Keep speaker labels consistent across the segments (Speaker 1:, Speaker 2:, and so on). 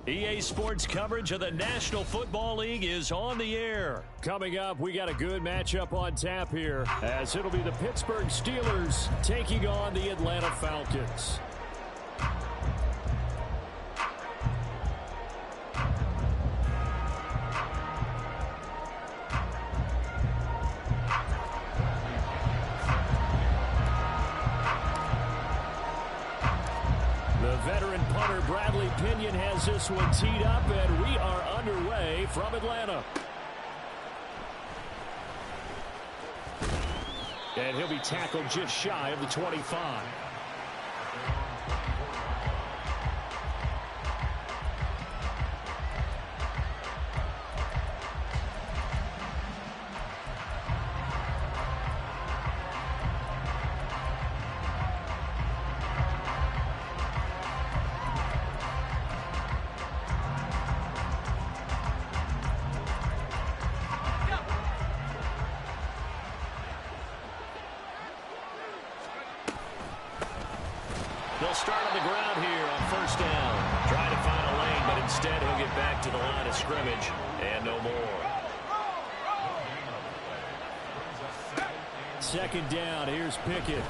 Speaker 1: EA Sports coverage of the National Football League is on the air. Coming up, we got a good matchup on tap here, as it'll be the Pittsburgh Steelers taking on the Atlanta Falcons. Veteran punter Bradley Pinion has this one teed up, and we are underway from Atlanta. And he'll be tackled just shy of the 25. They'll start on the ground here on first down. Trying to find a lane, but instead he'll get back to the line of scrimmage and no more. Second down, here's Pickett.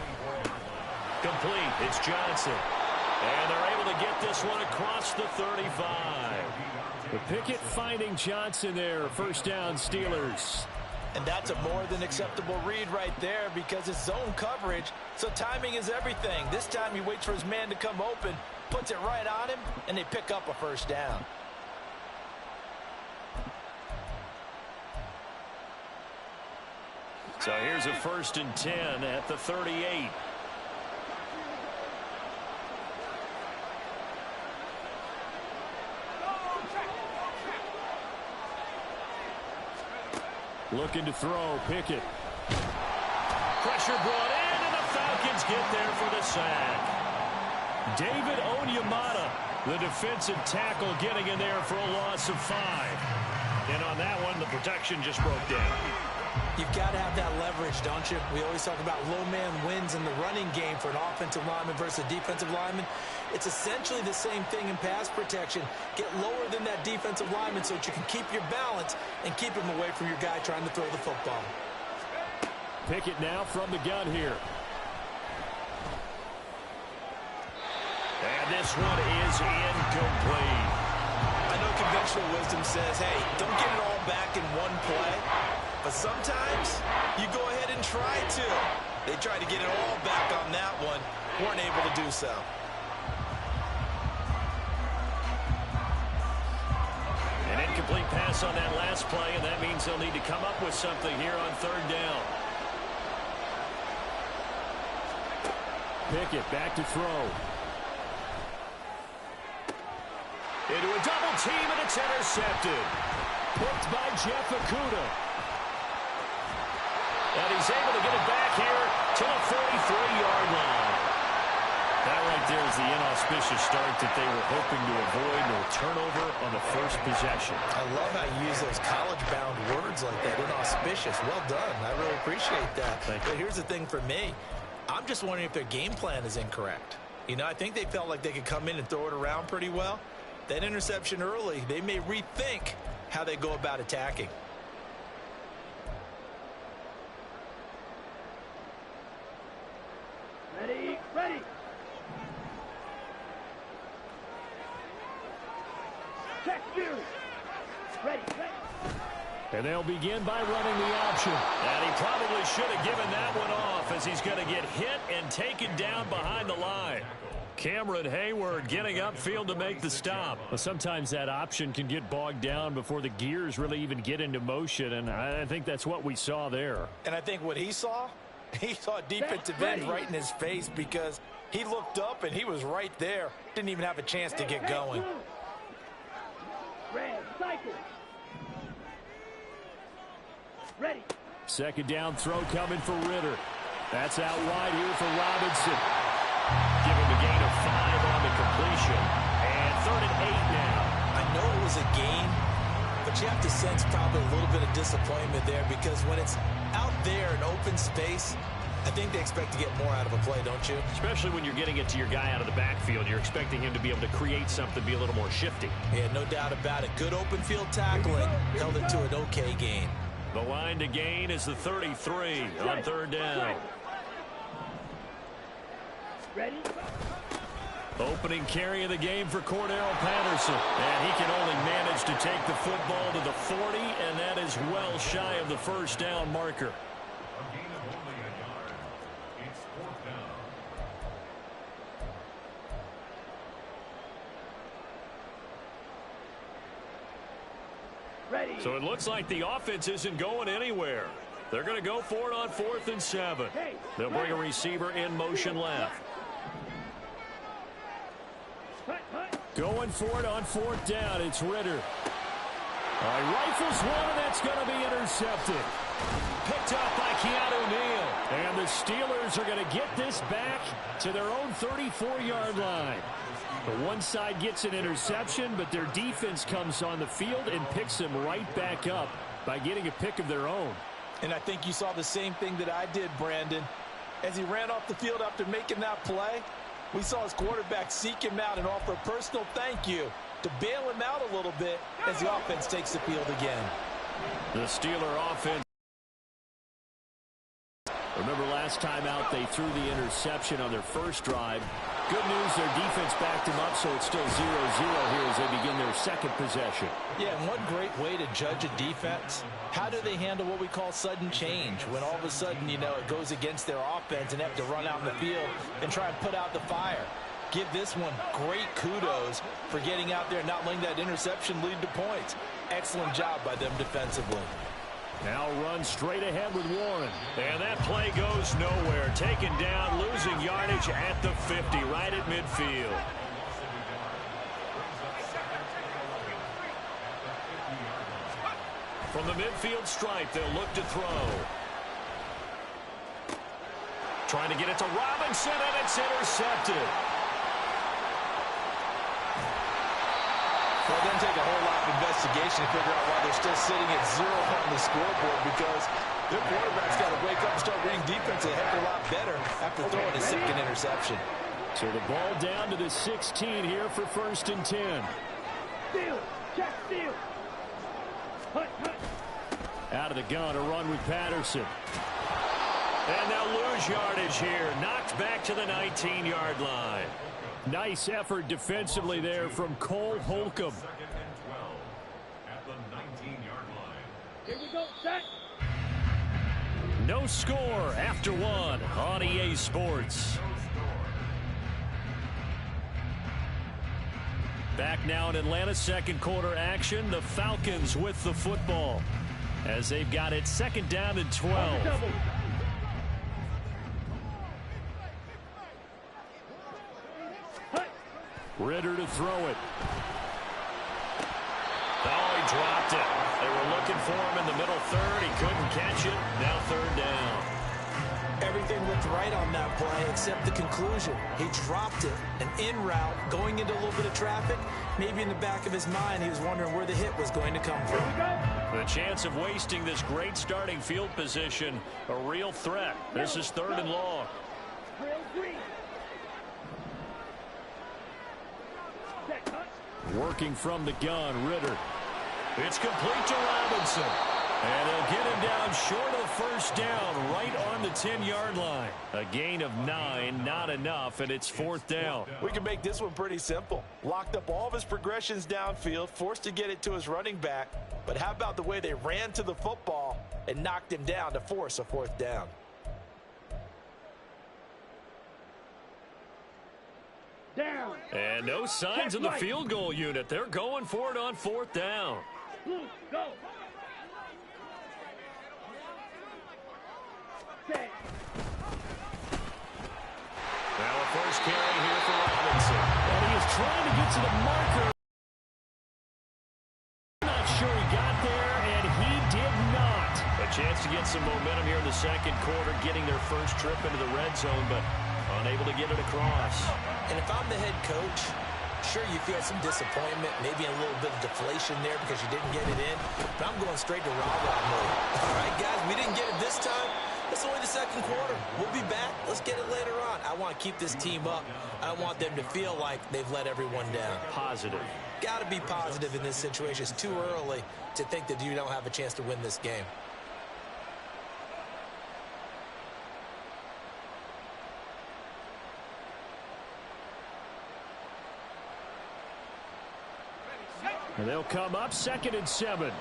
Speaker 1: Complete, it's Johnson. And they're able to get this one across the 35. The Pickett finding Johnson there, first down Steelers.
Speaker 2: And that's a more than acceptable read right there because it's zone coverage, so timing is everything. This time he waits for his man to come open, puts it right on him, and they pick up a first down.
Speaker 1: So here's a 1st and 10 at the 38. Looking to throw, Pickett. Pressure brought in, and the Falcons get there for the sack. David Onyemata, the defensive tackle, getting in there for a loss of 5. And on that one, the protection just broke down.
Speaker 2: You've got to have that leverage, don't you? We always talk about low man wins in the running game for an offensive lineman versus a defensive lineman. It's essentially the same thing in pass protection. Get lower than that defensive lineman so that you can keep your balance and keep him away from your guy trying to throw the football.
Speaker 1: Pickett now from the gun here. And this one is incomplete.
Speaker 2: I know conventional wisdom says, hey, don't get it all back in one play. But sometimes you go ahead and try to. They tried to get it all back on that one. Weren't able to do so.
Speaker 1: An incomplete pass on that last play, and that means they'll need to come up with something here on 3rd down. Pickett back to throw. Into a double team, and it's intercepted. Picked by JefeToe. And he's able to get it back here to the 43-yard line. That right there is the inauspicious start that they were hoping to avoid. No turnover on the first possession.
Speaker 2: I love how you use those college-bound words like that. Inauspicious. Well done. I really appreciate that. But here's the thing for me. I'm just wondering if their game plan is incorrect. You know, I think they felt like they could come in and throw it around pretty well. That interception early, they may rethink how they go about attacking.
Speaker 3: Ready, ready. Check you. Ready, ready.
Speaker 1: And they'll begin by running the option. And he probably should have given that one off as he's going to get hit and taken down behind the line. Cameron Hayward getting upfield to make the stop. Well, sometimes that option can get bogged down before the gears really even get into motion, and I think that's what we saw there.
Speaker 2: And I think what he saw defensive end right in his face because he looked up and he was right there. Didn't even have a chance to get going.
Speaker 3: Ready.
Speaker 1: Second down throw coming for Ritter. That's out wide here for Robinson. Give him a gain of 5 on the completion. And 3rd and 8 now.
Speaker 2: I know it was a gain, but you have to sense probably a little bit of disappointment there because when it's out there in open space, I think they expect to get more out of a play, don't you?
Speaker 1: Especially when you're getting it to your guy out of the backfield. You're expecting him to be able to create something, be a little more shifty.
Speaker 2: Yeah, no doubt about it. Good open field tackling. Held it to an okay gain.
Speaker 1: The line to gain is the 33 on third down.
Speaker 3: Ready?
Speaker 1: Opening carry of the game for Cordell Patterson. And he can only manage to take the football to the 40, and that is well shy of the first down marker.
Speaker 3: Ready.
Speaker 1: So it looks like the offense isn't going anywhere. They're going to go for it on 4th and 7. They'll bring a receiver in motion left. Going for it on 4th down. It's Ritter. Rifles one, and that's going to be intercepted. Picked up by Keanu Neal. And the Steelers are going to get this back to their own 34-yard line. The one side gets an interception, but their defense comes on the field and picks them right back up by getting a pick of their own.
Speaker 2: And I think you saw the same thing that I did, Brandon. As he ran off the field after making that play, we saw his quarterback seek him out and offer a personal thank you to bail him out a little bit as the offense takes the field again.
Speaker 1: The Steeler offense. Remember last time out they threw the interception on their first drive. Good news, their defense backed him up, so it's still 0-0 here as they begin their second possession.
Speaker 2: Yeah, and one great way to judge a defense, how do they handle what we call sudden change? When all of a sudden, you know, it goes against their offense and they have to run out in the field and try and put out the fire. Give this one great kudos for getting out there and not letting that interception lead to points. Excellent job by them defensively.
Speaker 1: Now run straight ahead with Warren. And that play goes nowhere. Taken down, losing yardage at the 50, right at midfield. From the midfield stripe, they'll look to throw. Trying to get it to Robinson, and it's intercepted.
Speaker 2: Well, it doesn't take a whole lot of investigation to figure out why they're still sitting at 0 on the scoreboard, because their quarterback's got to wake up and start reading defense a heck of a lot better after throwing his second interception.
Speaker 1: So the ball down to the 16 here for 1st and 10.
Speaker 3: Steal. Check steal. Hunt.
Speaker 1: Out of the gun, a run with Patterson. And they'll lose yardage here. Knocked back to the 19-yard line. Nice effort defensively there from Cole Holcomb.
Speaker 3: Here we go. Set.
Speaker 1: No score after one on EA Sports. Back now in Atlanta's second quarter action. The Falcons with the football as they've got it 2nd down and 12. Ritter to throw it. Oh, he dropped it. They were looking for him in the middle third. He couldn't catch it. Now 3rd down.
Speaker 2: Everything looked right on that play except the conclusion. He dropped it. An in route going into a little bit of traffic. Maybe in the back of his mind he was wondering where the hit was going to come from.
Speaker 1: The chance of wasting this great starting field position, a real threat. This is 3rd and long. Working from the gun, Ritter. It's complete to Robinson. And they'll get him down short of the first down, right on the 10-yard line. A gain of 9, not enough, and it's 4th down.
Speaker 2: We can make this one pretty simple. Locked up all of his progressions downfield, forced to get it to his running back. But how about the way they ran to the football and knocked him down to force a 4th down?
Speaker 3: Down.
Speaker 1: And no signs of the field goal unit. They're going for it on 4th down.
Speaker 3: Blue, go. Set.
Speaker 1: Now a first carry here for Robinson. And he is trying to get to the marker. Not sure he got there, and he did not. A chance to get some momentum here in the second quarter, getting their first trip into the red zone, but unable to get it across.
Speaker 2: And if I'm the head coach, sure, you feel some disappointment, maybe a little bit of deflation there because you didn't get it in. But I'm going straight to rah-rah mode. All right, guys, we didn't get it this time. It's only the second quarter. We'll be back. Let's get it later on. I want to keep this team up. I don't want them to feel like they've let everyone down.
Speaker 1: Positive.
Speaker 2: Got to be positive in this situation. It's too early to think that you don't have a chance to win this game.
Speaker 1: And they'll come up 2nd and 7.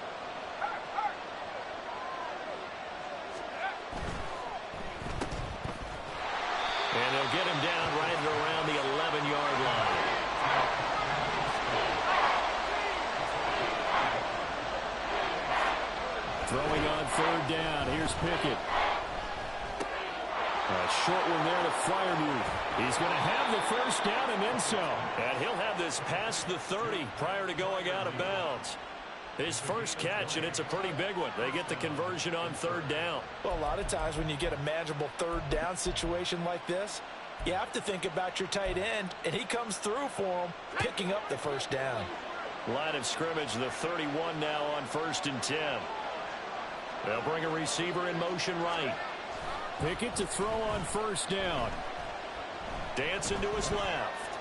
Speaker 1: And they'll get him down right around the 11-yard line. Throwing on 3rd down. Here's Pickett. A short one there to Freiermuth. He's going to have the 1st down and then some. And he'll have this past the 30 prior to going out of bounds. His first catch, and it's a pretty big one. They get the conversion on 3rd down.
Speaker 2: Well, a lot of times when you get a manageable 3rd down situation like this, you have to think about your tight end, and he comes through for him, picking up the 1st down.
Speaker 1: Line of scrimmage, the 31 now on 1st and 10. They'll bring a receiver in motion right. Pickett to throw on 1st down. Dancing to his left.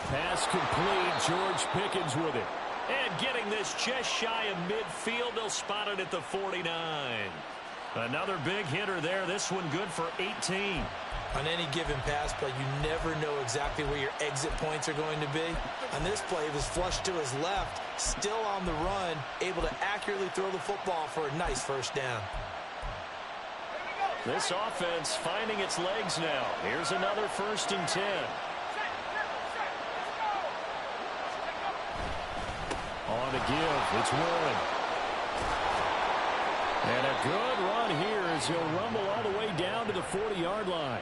Speaker 1: Pass complete. George Pickens with it. And getting this just shy of midfield. They'll spot it at the 49. Another big hitter there. This one good for 18.
Speaker 2: On any given pass play, you never know exactly where your exit points are going to be. On this play, it was flushed to his left, still on the run, able to accurately throw the football for a nice 1st down.
Speaker 1: This offense finding its legs now. Here's another 1st and 10. On to give. It's Warren. And a good run here as he'll rumble all the way down to the 40-yard line.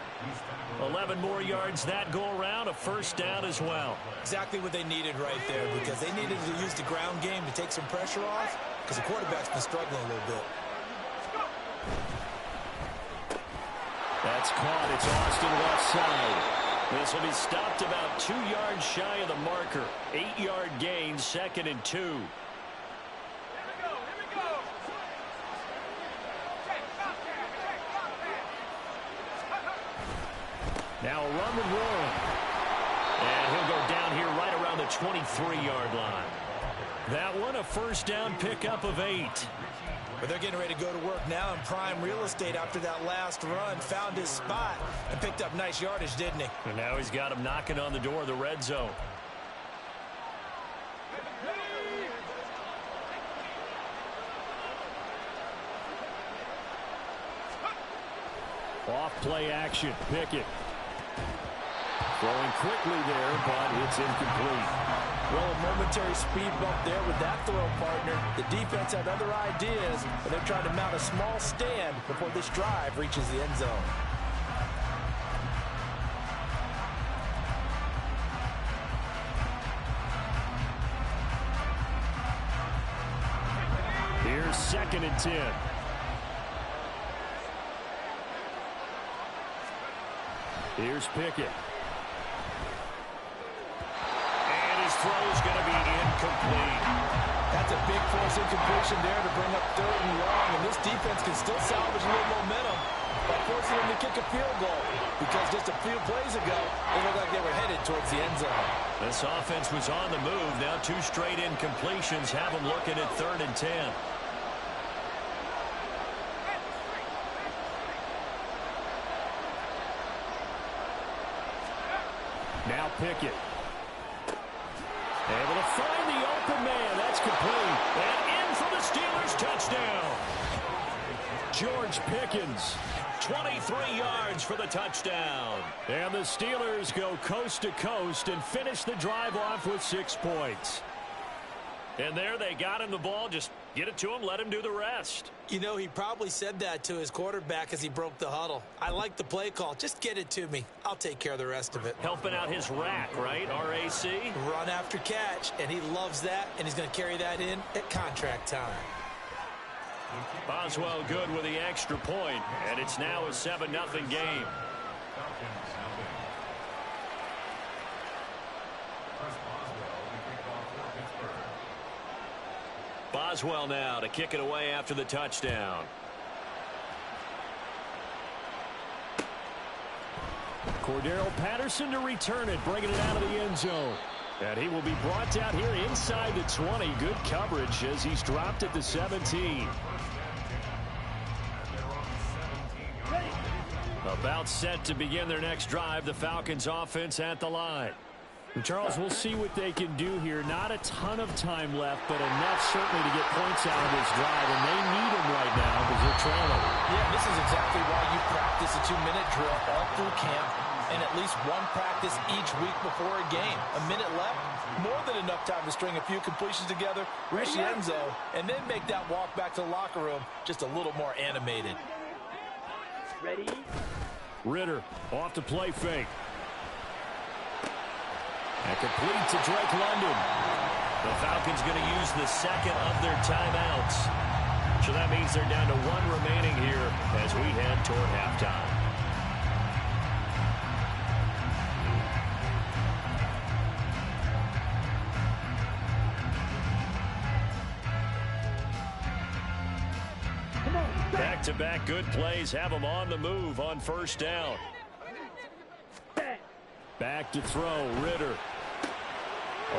Speaker 1: 11 more yards that go around. A 1st down as well.
Speaker 2: Exactly what they needed right there, because they needed to use the ground game to take some pressure off, because the quarterback's been struggling a little bit.
Speaker 1: That's caught. It's Austin left side. This will be stopped about 2 yards shy of the marker. 8-yard gain, 2nd and 2. Now a run with Warren. And he'll go down here right around the 23-yard line. That one a 1st down pickup of 8.
Speaker 2: But they're getting ready to go to work now in prime real estate after that last run. Found his spot and picked up nice yardage, didn't he?
Speaker 1: And now he's got him knocking on the door of the red zone. Off play action. Pickett. Throwing quickly there, but it's incomplete.
Speaker 2: Well, a momentary speed bump there with that throw, partner. The defense had other ideas, but they're trying to mount a small stand before this drive reaches the end zone.
Speaker 1: Here's 2nd and 10. Here's Pickett. And his throw's going to be incomplete.
Speaker 2: That's a big force incompletion there to bring up 3rd and long, and this defense can still salvage a little momentum by forcing them to kick a field goal, because just a few plays ago, it looked like they were headed towards the end zone.
Speaker 1: This offense was on the move. Now 2 straight incompletions have them looking at 3rd and 10. Now Pickett. Able to find the open man. That's complete. And in for the Steelers touchdown. George Pickens. 23 yards for the touchdown. And the Steelers go coast to coast and finish the drive off with 6 points. And there they got him the ball. Just get it to him. Let him do the rest.
Speaker 2: You know, he probably said that to his quarterback as he broke the huddle. I like the play call. Just get it to me. I'll take care of the rest of it.
Speaker 1: Helping out his rack, right? RAC?
Speaker 2: Run after catch, and he loves that, and he's going to carry that in at contract time.
Speaker 1: Boswell good with the extra point, and it's now a 7-0 game. Boswell now to kick it away after the touchdown. Cordero Patterson to return it, bringing it out of the end zone. And he will be brought down here inside the 20. Good coverage as he's dropped at the 17. About set to begin their next drive. The Falcons offense at the line. Charles, we'll see what they can do here. Not a ton of time left, but enough certainly to get points out of this drive, and they need them right now because they're trailing.
Speaker 2: Yeah, this is exactly why you practice a 2-minute drill all through camp and at least one practice each week before a game. A minute left, more than enough time to string a few completions together, reach the end zone, and then make that walk back to the locker room just a little more animated.
Speaker 3: Ready?
Speaker 1: Ritter off to play fake. And complete to Drake London. The Falcons going to use the second of their timeouts. So that means they're down to one remaining here as we head toward halftime. Back-to-back good plays have them on the move on first down. Back to throw, Ritter.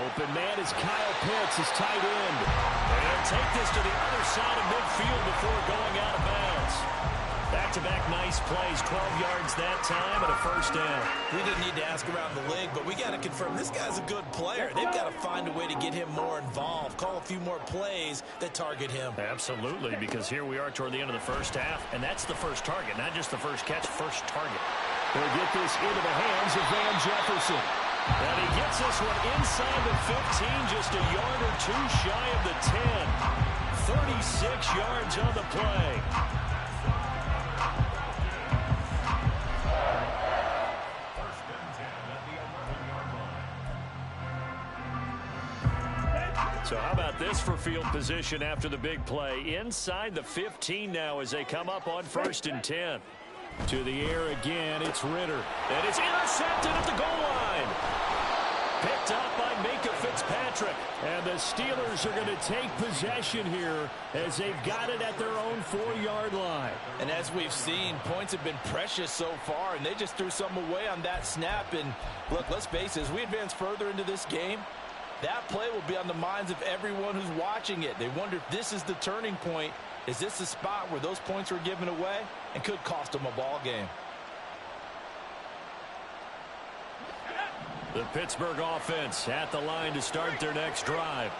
Speaker 1: Open man is Kyle Pitts, his tight end. And he'll take this to the other side of midfield before going out of bounds. Back-to-back nice plays, 12 yards that time and a first down.
Speaker 2: We didn't need to ask around the league, but we got to confirm this guy's a good player. They've got to find a way to get him more involved, call a few more plays that target him.
Speaker 1: Absolutely, because here we are toward the end of the first half, and that's the first target, not just the first catch, first target. They'll get this into the hands of Van Jefferson. And he gets this one inside the 15, just a yard or two shy of the 10. 36 yards on the play. So how about this for field position after the big play? Inside the 15 now as they come up on 1st and 10. To the air again, it's Ritter. And it's intercepted at the goal line. Picked up by Minka Fitzpatrick. And the Steelers are going to take possession here as they've got it at their own 4-yard line.
Speaker 2: And as we've seen, points have been precious so far, and they just threw some away on that snap. And look, let's face it, as we advance further into this game, that play will be on the minds of everyone who's watching it. They wonder if this is the turning point. Is this the spot where those points were given away and could cost them a ball game?
Speaker 1: The Pittsburgh offense at the line to start their next drive.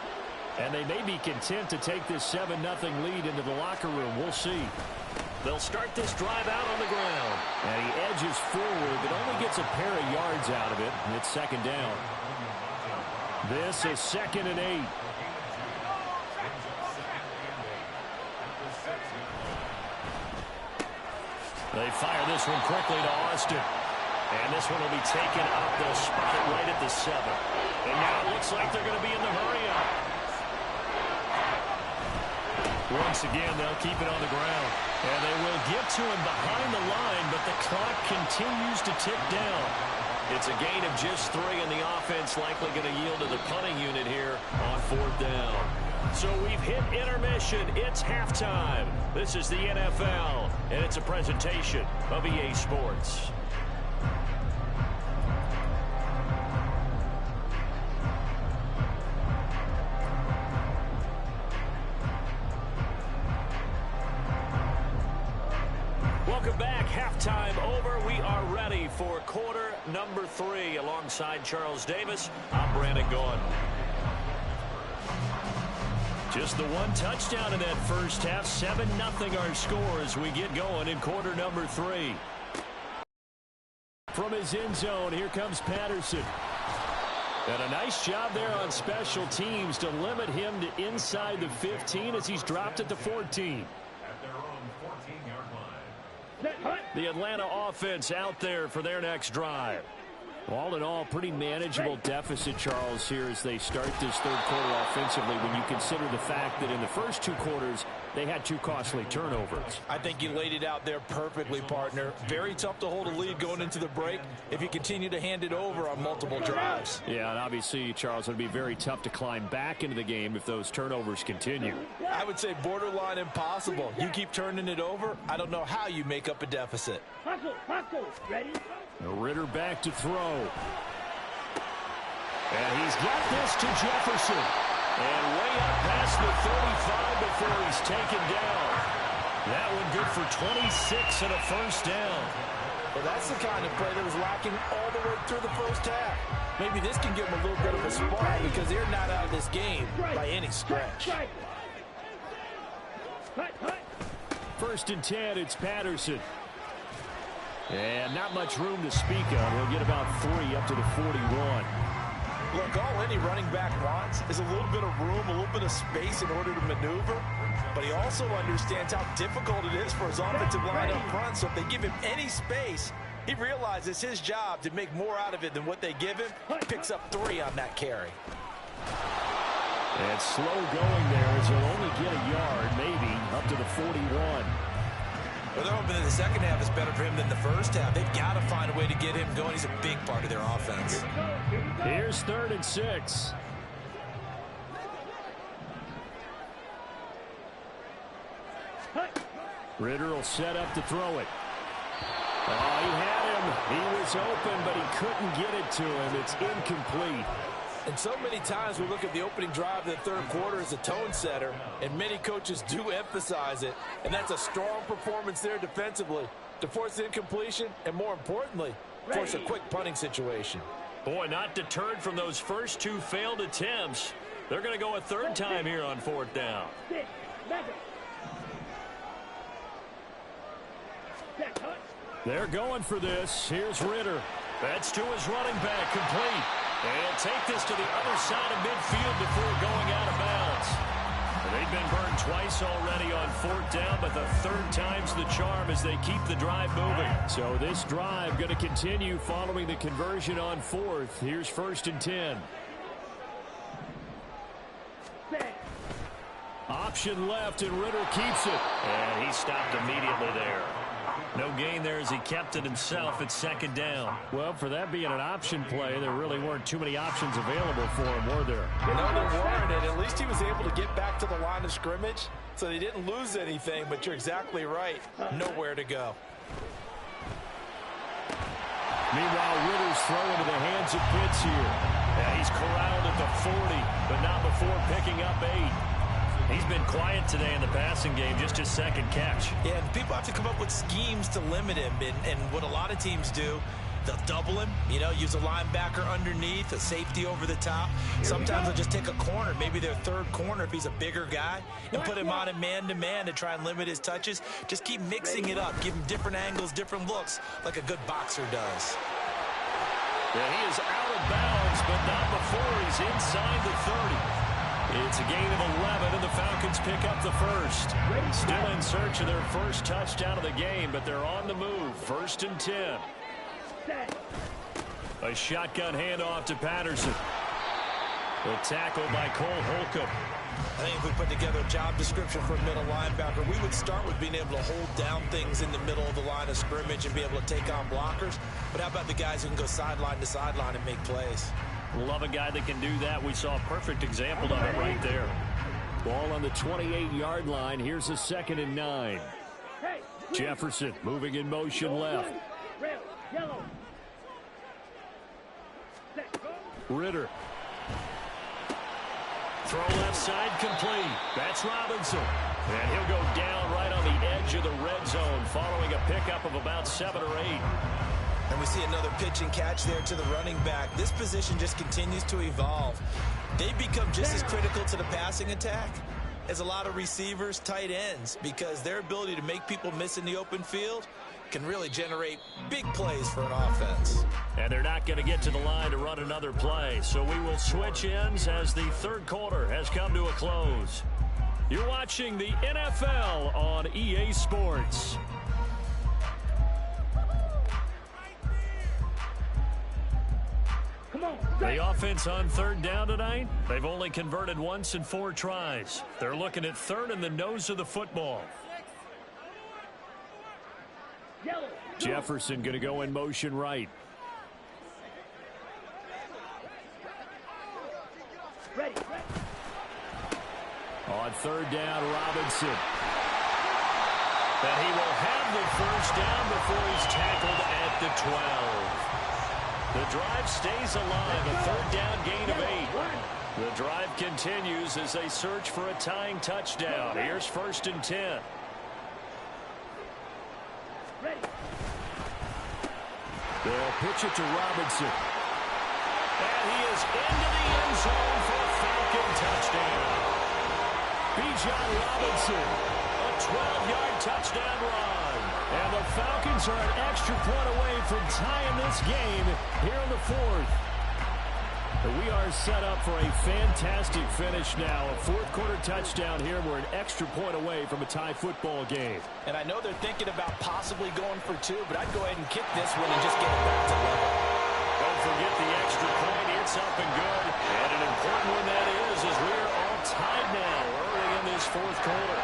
Speaker 1: And they may be content to take this 7-0 lead into the locker room. We'll see. They'll start this drive out on the ground. And he edges forward, but only gets a pair of yards out of it. And it's second down. This is 2nd and 8. They fire this one quickly to Austin. And this one will be taken up. They'll spot it right at the 7. And now it looks like they're going to be in the hurry-up. Once again, they'll keep it on the ground. And they will get to him behind the line, but the clock continues to tick down. It's a gain of just 3, and the offense likely going to yield to the punting unit here on 4th down. So we've hit intermission. It's halftime. This is the NFL, and it's a presentation of EA Sports. Welcome back. Halftime over. We are ready for quarter number 3. Alongside Charles Davis, I'm Brandon Gaughan. Just the one touchdown in that first half. 7-0 our score as we get going in quarter number 3. From his end zone, here comes Patterson. And a nice job there on special teams to limit him to inside the 15 as he's dropped at the 14. The Atlanta offense out there for their next drive. All in all, pretty manageable deficit, Charles, here as they start this third quarter offensively when you consider the fact that in the first 2 quarters, They had 2 costly turnovers.
Speaker 2: I think you laid it out there perfectly, partner. Very tough to hold a lead going into the break if you continue to hand it over on multiple drives.
Speaker 1: Yeah, and obviously, Charles, it would be very tough to climb back into the game if those turnovers continue.
Speaker 2: I would say borderline impossible. You keep turning it over, I don't know how you make up a deficit.
Speaker 3: Hustle, ready?
Speaker 1: Ritter back to throw. And he's got this to Jefferson. And way up past the 35 before he's taken down. That one good for 26 and a first down.
Speaker 2: Well, that's the kind of play that was lacking all the way through the first half. Maybe this can give them a little bit of a spark because they're not out of this game by any stretch.
Speaker 1: First and 10, it's Patterson. And not much room to speak of. He'll get about 3 up to the 41.
Speaker 2: Look, all any running back wants is a little bit of room, a little bit of space in order to maneuver. But he also understands how difficult it is for his offensive line up front. So if they give him any space, he realizes it's his job to make more out of it than what they give him. He picks up 3 on that carry.
Speaker 1: And slow going there as he'll only get a yard, maybe, up to the 41.
Speaker 2: Well, they're hoping that the second half is better for him than the first half. They've got to find a way to get him going. He's a big part of their offense.
Speaker 1: Here's 3rd and 6. Ritter will set up to throw it. Oh, he had him. He was open, but he couldn't get it to him. It's incomplete.
Speaker 2: And so many times we look at the opening drive of the third quarter as a tone setter, and many coaches do emphasize it. And that's a strong performance there defensively to force incompletion and, more importantly, force a quick punting situation.
Speaker 1: Boy, not deterred from those first 2 failed attempts. They're going to go a 3rd time here on 4th down. They're going for this. Here's Ritter. That's to his running back, complete. And he'll take this to the other side of midfield before going out of bounds. They've been burned twice already on 4th down, but the 3rd time's the charm as they keep the drive moving. So this drive going to continue following the conversion on 4th. Here's 1st and 10. Option left, and Ritter keeps it. And he stopped immediately there. No gain there as he kept it himself at 2nd down. Well, for that being an option play, there really weren't too many options available for him, were there?
Speaker 2: No, there weren't, and at least he was able to get back to the line of scrimmage, so they didn't lose anything, but you're exactly right. Nowhere to go.
Speaker 1: Meanwhile, Ritter's throw into the hands of Pitts here. Yeah, he's corralled at the 40, but not before picking up 8. He's been quiet today in the passing game, just his 2nd catch.
Speaker 2: Yeah, and people have to come up with schemes to limit him, and what a lot of teams do, they'll double him, use a linebacker underneath, a safety over the top. Sometimes they'll just take a corner, maybe their 3rd corner if he's a bigger guy, and put him on a man-to-man to try and limit his touches. Just keep mixing it up, give him different angles, different looks, like a good boxer does.
Speaker 1: Yeah, he is out of bounds, but not before he's inside the 30. It's a gain of 11, and the Falcons pick up the 1st. Still in search of their first touchdown of the game, but they're on the move. 1st and 10. A shotgun handoff to Patterson. The tackle by Cole Holcomb.
Speaker 2: I think if we put together a job description for a middle linebacker, we would start with being able to hold down things in the middle of the line of scrimmage and be able to take on blockers. But how about the guys who can go sideline to sideline and make plays?
Speaker 1: Love a guy that can do that. We saw a perfect example of it right there. Ball on the 28-yard line. Here's a 2nd and 9. Jefferson moving in motion left. Ritter. Throw left side complete. That's Robinson. And he'll go down right on the edge of the red zone following a pickup of about 7 or 8.
Speaker 2: And we see another pitch and catch there to the running back. This position just continues to evolve. They become just as critical to the passing attack as a lot of receivers, tight ends, because their ability to make people miss in the open field can really generate big plays for an offense.
Speaker 1: And they're not going to get to the line to run another play, so we will switch ends as the 3rd quarter has come to a close. You're watching the NFL on EA Sports.
Speaker 3: Come on.
Speaker 1: The offense on third down tonight, they've only converted once in 4 tries. They're looking at third in the nose of the football. Jefferson going to go in motion right. On third down, Robinson. And he will have the first down before he's tackled at the 12. The drive stays alive, a third down gain of 8. The drive continues as they search for a tying touchdown. Here's first and 10. They'll pitch it to Robinson. And he is into the end zone for a Falcon touchdown. Bijan Robinson, a 12-yard touchdown run. And the Falcons are an extra point away from tying this game here in the 4th. We are set up for a fantastic finish now. A fourth-quarter touchdown here. We're an extra point away from a tie football game.
Speaker 2: And I know they're thinking about possibly going for 2, but I'd go ahead and kick this one and just get it back to level.
Speaker 1: Don't forget the extra point. It's up and good. And an important one that is, as we're all tied now early in this fourth quarter.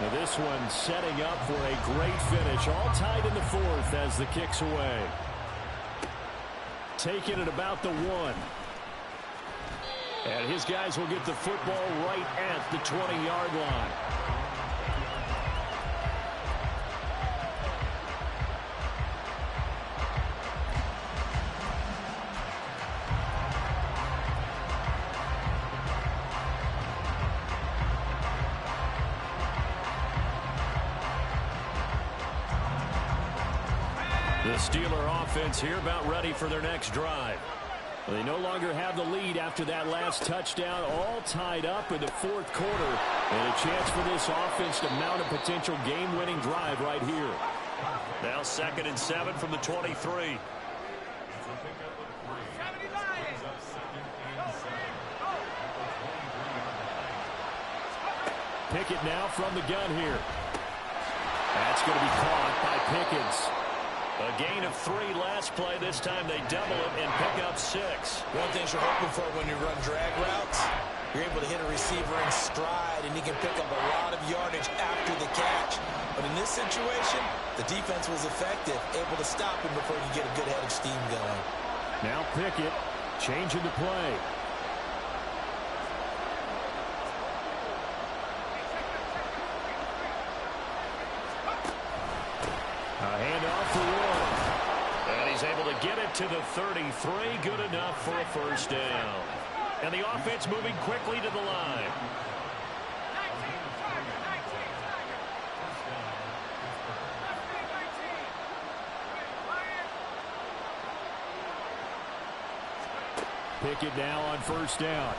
Speaker 1: Now this one setting up for a great finish. All tied in the 4th as the kick's away. Taking it about the 1. And his guys will get the football right at the 20-yard line. The Steeler offense here about ready for their next drive. They no longer have the lead after that last touchdown, all tied up in the 4th quarter. And a chance for this offense to mount a potential game-winning drive right here. Now 2nd and 7 from the 23. Pickett now from the gun here. That's going to be caught by Pickens. A gain of 3 last play. This time they double it and pick up 6.
Speaker 2: One thing you're hoping for when you run drag routes, you're able to hit a receiver in stride, and he can pick up a lot of yardage after the catch. But in this situation, the defense was effective, able to stop him before he could get a good head of steam going.
Speaker 1: Now Pickett changing the play. A handoff for Ward. And he's able to get it to the 33. Good enough for a first down. And the offense moving quickly to the line. Pickett now on first down.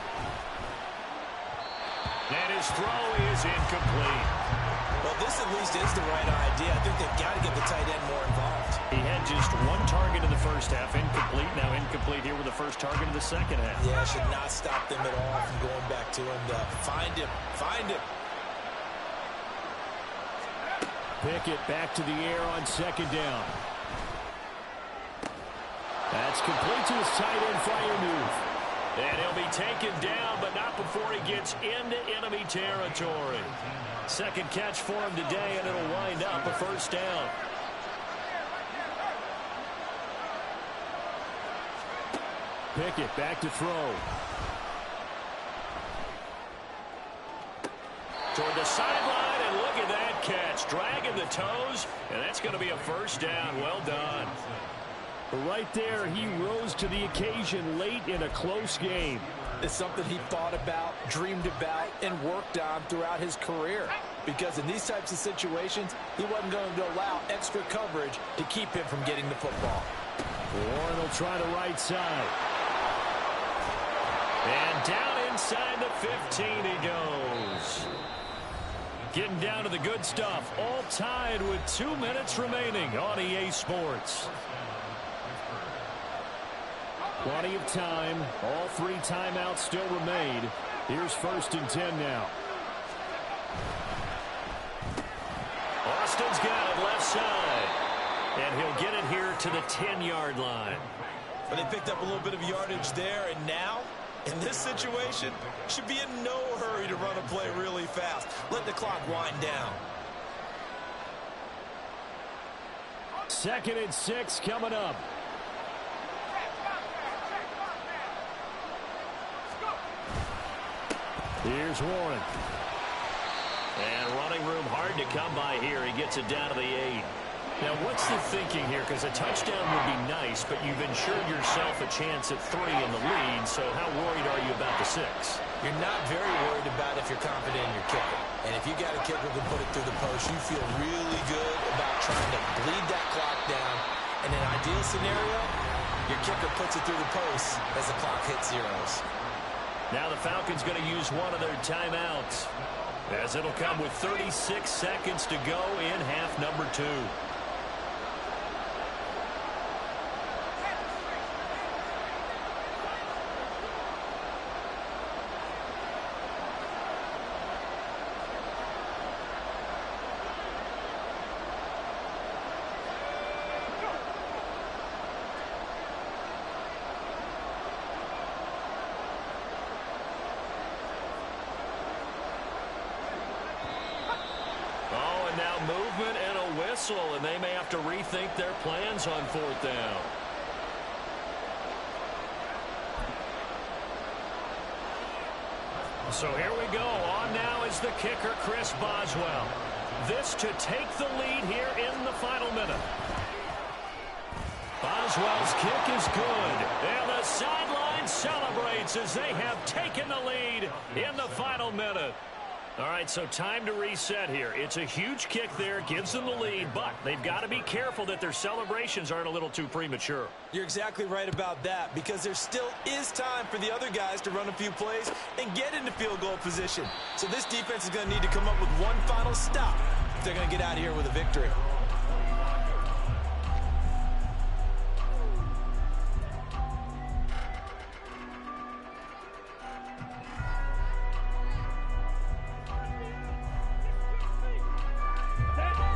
Speaker 1: And his throw is incomplete.
Speaker 2: Well, this at least is the right idea. I think they've got to get the tight end more involved.
Speaker 1: He had just 1 target in the first half, incomplete. Now incomplete here with the first target in the second half.
Speaker 2: Yeah, should not stop them at all from going back to him. Find him. Find him.
Speaker 1: Pickett back to the air on 2nd down. That's complete to his tight end fire move. And he'll be taken down, but not before he gets into enemy territory. Second catch for him today, and it'll wind up a first down. Pickett back to throw. Toward the sideline, and look at that catch. Dragging the toes, and that's going to be a first down. Well done. Right there, he rose to the occasion late in a close game.
Speaker 2: It's something he thought about, dreamed about, and worked on throughout his career. Because in these types of situations, he wasn't going to allow extra coverage to keep him from getting the football.
Speaker 1: Warren will try the right side. And down inside the 15 he goes. Getting down to the good stuff. All tied with 2 minutes remaining on EA Sports. Plenty of time. All 3 timeouts still remain. Here's first and 10 now. Austin's got it left side. And he'll get it here to the 10-yard line.
Speaker 2: But they picked up a little bit of yardage there, and now, in this situation, should be in no hurry to run a play really fast. Let the clock wind down.
Speaker 1: 2nd and 6 coming up. Here's Warren. And running room hard to come by here. He gets it down to the 8. Now, what's the thinking here? Because a touchdown would be nice, but you've ensured yourself a chance at 3 in the lead, so how worried are you about the 6?
Speaker 2: You're not very worried about if you're confident in your kicker. And if you got a kicker who can put it through the post, you feel really good about trying to bleed that clock down. In an ideal scenario, your kicker puts it through the post as the clock hits zeros.
Speaker 1: Now the Falcons going to use one of their timeouts, as it'll come with 36 seconds to go in half number 2. Movement and a whistle, and they may have to rethink their plans on 4th down. So here we go. On now is the kicker, Chris Boswell. This to take the lead here in the final minute. Boswell's kick is good, and the sideline celebrates as they have taken the lead in the final minute. All right, so time to reset here. It's a huge kick there, gives them the lead, but they've got to be careful that their celebrations aren't a little too premature.
Speaker 2: You're exactly right about that, because there still is time for the other guys to run a few plays and get into field goal position. So this defense is going to need to come up with one final stop if they're going to get out of here with a victory.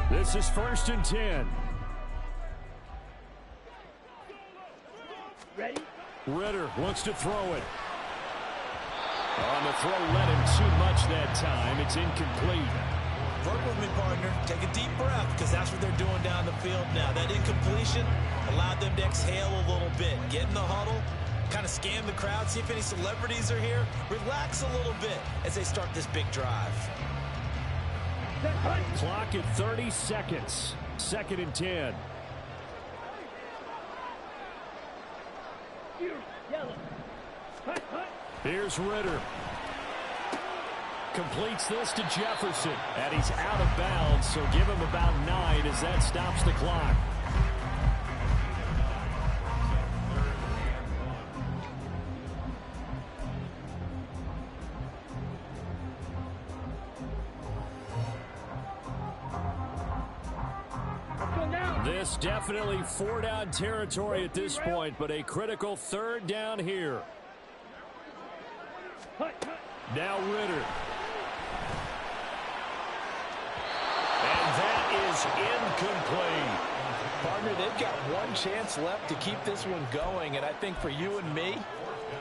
Speaker 1: This is 1st and 10.
Speaker 3: Ready?
Speaker 1: Ritter wants to throw it. On the throw, led him too much that time. It's incomplete.
Speaker 2: Work with me, partner. Take a deep breath, because that's what they're doing down the field now. That incompletion allowed them to exhale a little bit. Get in the huddle, kind of scan the crowd, see if any celebrities are here. Relax a little bit as they start this big drive.
Speaker 1: Clock at 30 seconds. 2nd and 10. Here's Ritter. Completes this to Jefferson. And he's out of bounds, so give him about 9 as that stops the clock. This definitely 4-down territory at this point, but a critical 3rd down here. Now Ritter. And that is incomplete.
Speaker 2: Partner, they've got one chance left to keep this one going, and I think for you and me,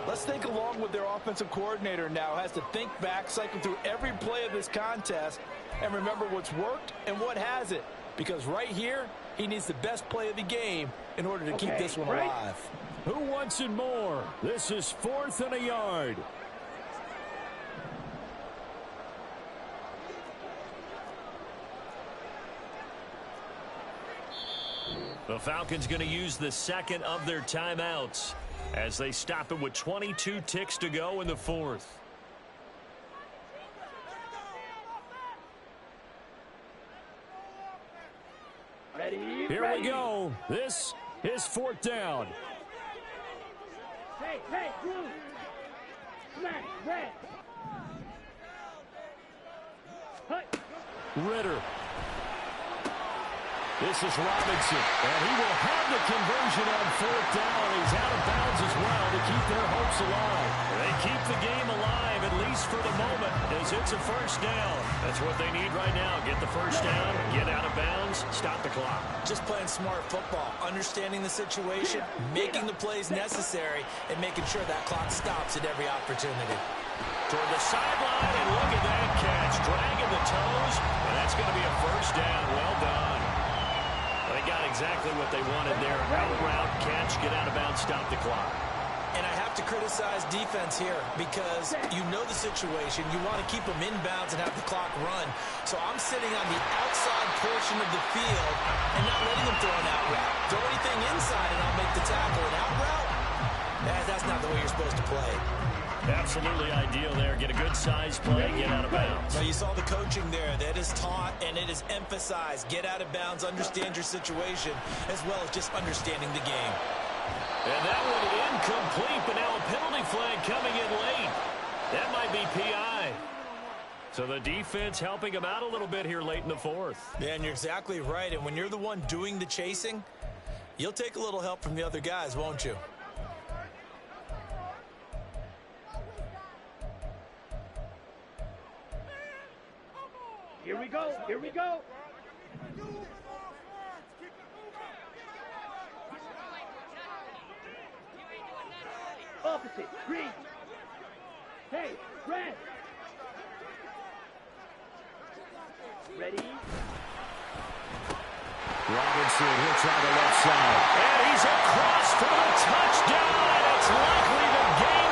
Speaker 2: let's think along with their offensive coordinator now. Has to think back, cycle through every play of this contest, and remember what's worked and what hasn't. Because right here, he needs the best play of the game in order to keep this one alive.
Speaker 1: Who wants it more? This is 4th and a yard. The Falcons going to use the 2nd of their timeouts as they stop it with 22 ticks to go in the 4th. Here we go. This is 4th down.
Speaker 3: Hey, Blue. Smash, red.
Speaker 1: Ritter. This is Robinson, and he will have the conversion on 4th down. He's out of bounds as well to keep their hopes alive. They keep the game alive, at least for the moment, as it's a 1st down. That's what they need right now. Get the 1st down, get out of bounds, stop the clock.
Speaker 2: Just playing smart football, understanding the situation, making the plays necessary, and making sure that clock stops at every opportunity.
Speaker 1: Toward the sideline, and look at that catch. Dragging the toes, and that's going to be a 1st down. Well done. They got exactly what they wanted there. Out route, catch, get out of bounds, stop the clock.
Speaker 2: And I have to criticize defense here because you know the situation. You want to keep them inbounds and have the clock run. So I'm sitting on the outside portion of the field and not letting them throw an out route. Throw anything inside and I'll make the tackle. An out route? That's not the way you're supposed to play.
Speaker 1: Absolutely ideal there. Get a good size play, get out of bounds.
Speaker 2: Well, you saw the coaching there. That is taught and it is emphasized. Get out of bounds, understand your situation, as well as just understanding the game.
Speaker 1: And that one incomplete, but now a penalty flag coming in late. That might be PI. So the defense helping him out a little bit here late in the 4th.
Speaker 2: Yeah, and you're exactly right. And when you're the one doing the chasing, you'll take a little help from the other guys, won't you?
Speaker 3: Here we go. Here we go. Opposite. Green. Hey, red. Ready?
Speaker 1: Robinson hits on the left side. And he's across for the touchdown. And it's likely the game